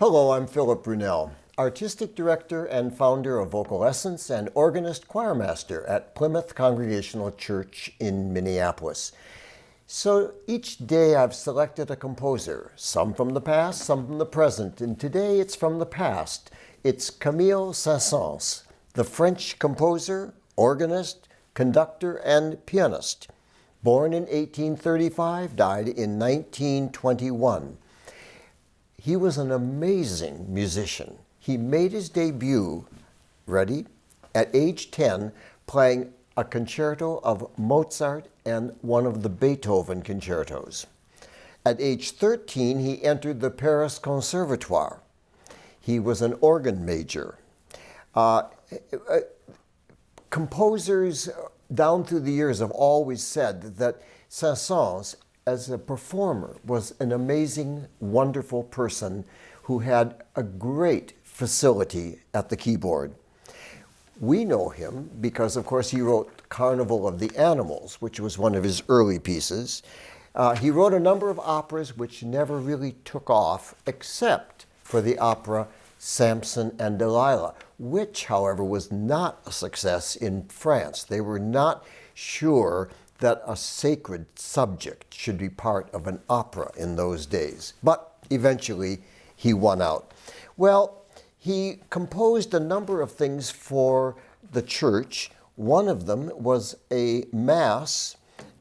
Hello, I'm Philip Brunelle, Artistic Director and founder of Vocal Essence and organist choirmaster at Plymouth Congregational Church in Minneapolis. So each day I've selected a composer, some from the past, some from the present, and today it's from the past. It's Camille Saint-Saëns, the French composer, organist, conductor, and pianist. Born in 1835, died in 1921. He was an amazing musician. He made his debut, ready, at age 10, playing a concerto of Mozart and one of the Beethoven concertos. At age 13, he entered the Paris Conservatoire. He was an organ major. Composers down through the years have always said that Saint-Saëns, as a performer, was an amazing, wonderful person who had a great facility at the keyboard. We know him because, of course, he wrote Carnival of the Animals, which was one of his early pieces. He wrote a number of operas which never really took off, except for the opera Samson and Delilah, which, however, was not a success in France. They were not sure that a sacred subject should be part of an opera in those days. But eventually, he won out. Well, he composed a number of things for the church. One of them was a mass,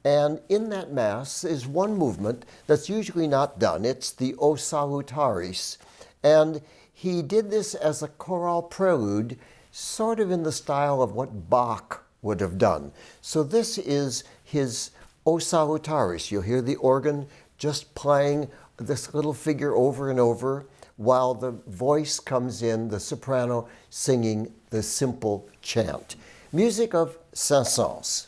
and in that mass is one movement that's usually not done. It's the O Salutaris, and he did this as a choral prelude, sort of in the style of what Bach would have done. So this is his O Salutaris. You'll hear the organ just playing this little figure over and over while the voice comes in, the soprano singing the simple chant. Music of Saint-Saëns.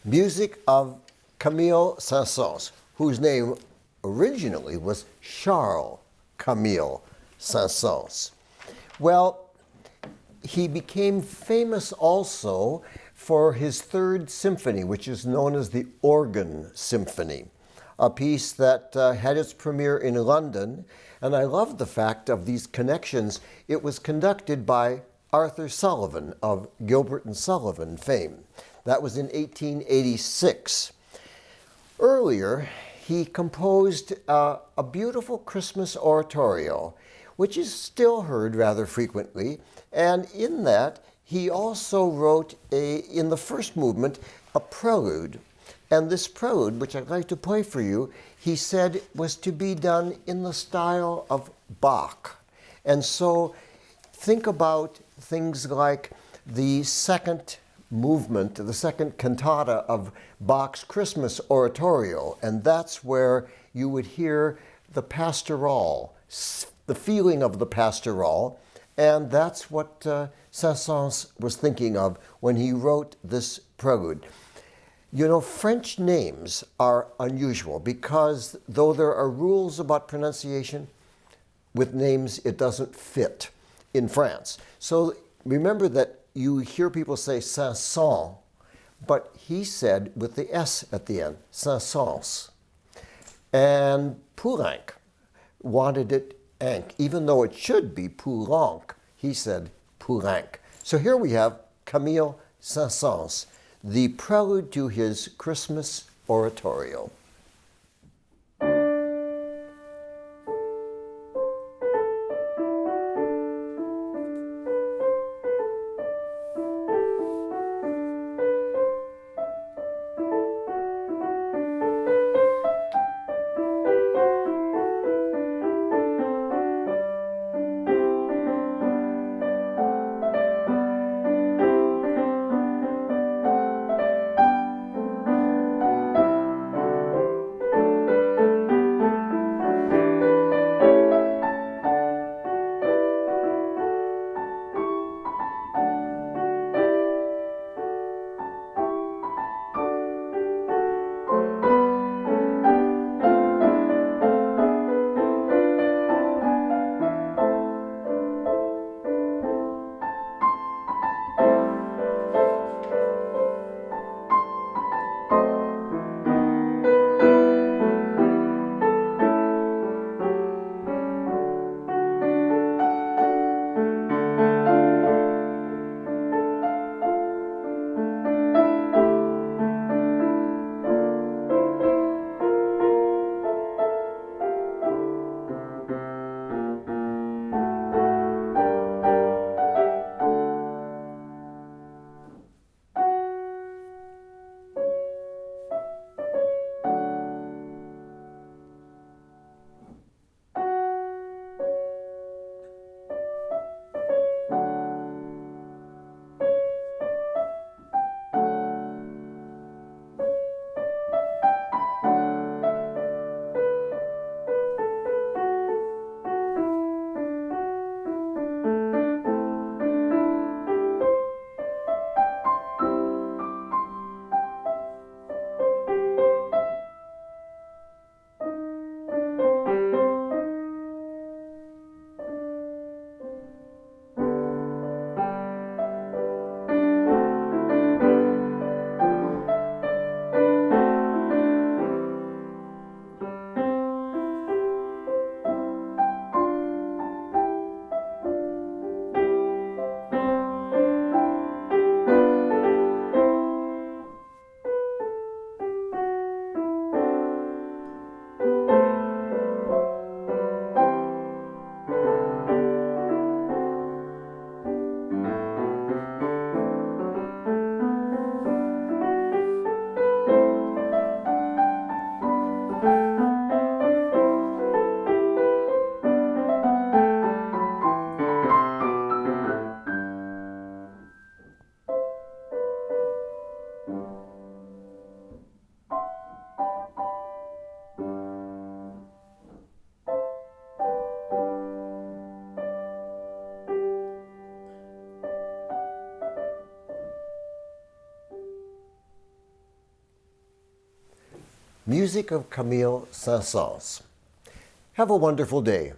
Music of Camille Saint-Saëns, whose name originally was Charles Camille Saint-Saëns. Well, he became famous also for his third symphony, which is known as the Organ Symphony, a piece that had its premiere in London. And I love the fact of these connections. It was conducted by Arthur Sullivan of Gilbert and Sullivan fame. That was in 1886. Earlier, he composed a beautiful Christmas oratorio, which is still heard rather frequently. And in that, he also wrote, in the first movement, a prelude. And this prelude, which I'd like to play for you, he said was to be done in the style of Bach. And so think about things like the second movement, the second cantata of Bach's Christmas oratorio, and that's where you would hear the pastoral, the feeling of the pastoral, and that's what Saint-Saëns was thinking of when he wrote this prelude. You know, French names are unusual because though there are rules about pronunciation, with names it doesn't fit in France. So remember that you hear people say Saint-Saëns, but he said with the S at the end, Saint-Saëns. And Poulenc wanted it Anc, even though it should be Poulenc, he said Poulenc. So here we have Camille Saint-Saëns, the prelude to his Christmas oratorio. Music of Camille Saint-Saëns. Have a wonderful day.